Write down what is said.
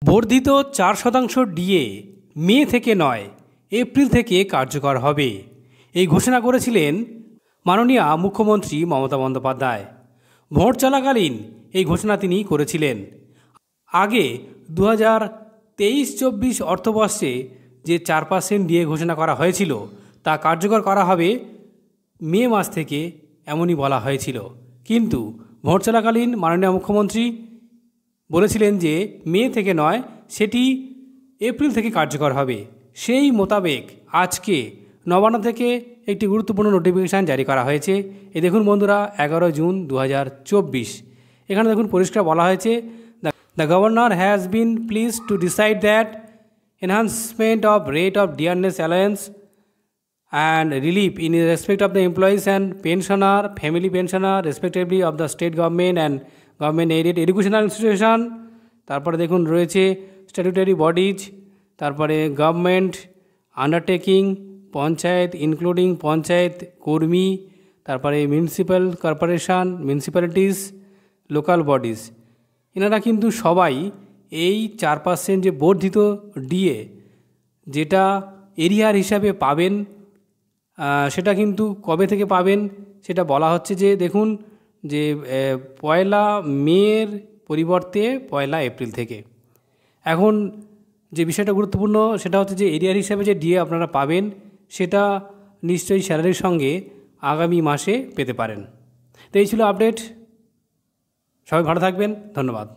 বর্ধিত 4% ডিএ মে থেকে নয় এপ্রিল থেকে কার্যকর হবে, এই ঘোষণা করেছিলেন মাননীয় মুখ্যমন্ত্রী মমতা বন্দ্যোপাধ্যায়। ভোট চলাকালীন এই ঘোষণা তিনি করেছিলেন। আগে 2023-24 অর্থবর্ষে যে 4% ডিএ ঘোষণা করা হয়েছিল তা কার্যকর করা হবে মে মাস থেকে, এমনই বলা হয়েছিল। কিন্তু ভোট চলাকালীন মাননীয় মুখ্যমন্ত্রী বলেছিলেন যে মে থেকে নয়, সেটি এপ্রিল থেকে কার্যকর হবে। সেই মোতাবেক আজকে নবান্ন থেকে একটি গুরুত্বপূর্ণ নোটিফিকেশান জারি করা হয়েছে। এই দেখুন বন্ধুরা, 11 জুন 2024। এখানে দেখুন পরিষ্কার বলা হয়েছে, the governor has been please to decide that enhancement of rate of dearness alliance and relief in respect of the employees and pensioner, family pensioner, respectively of the state government and government aided educational institution। তারপরে দেখুন রয়েছে statutory bodies, তারপরে government undertaking, panchayat including panchayat কর্মী, তারপরে municipal corporation, municipalities, local bodies. এনারা কিন্তু সবাই এই 4% যে বর্ধিত ডিএ যেটা এরিয়ার হিসাবে পাবেন, সেটা কিন্তু কবে থেকে পাবেন সেটা বলা হচ্ছে যে দেখুন যে 1 মের পরিবর্তে 1 এপ্রিল থেকে। এখন যে বিষয়টা গুরুত্বপূর্ণ সেটা হচ্ছে যে এরিয়ার হিসাবে যে ডিএ আপনারা পাবেন সেটা নিশ্চয়ই স্যালারির সঙ্গে আগামী মাসে পেতে পারেন। তো এই ছিল আপডেট। সবাই ভালো থাকবেন, ধন্যবাদ।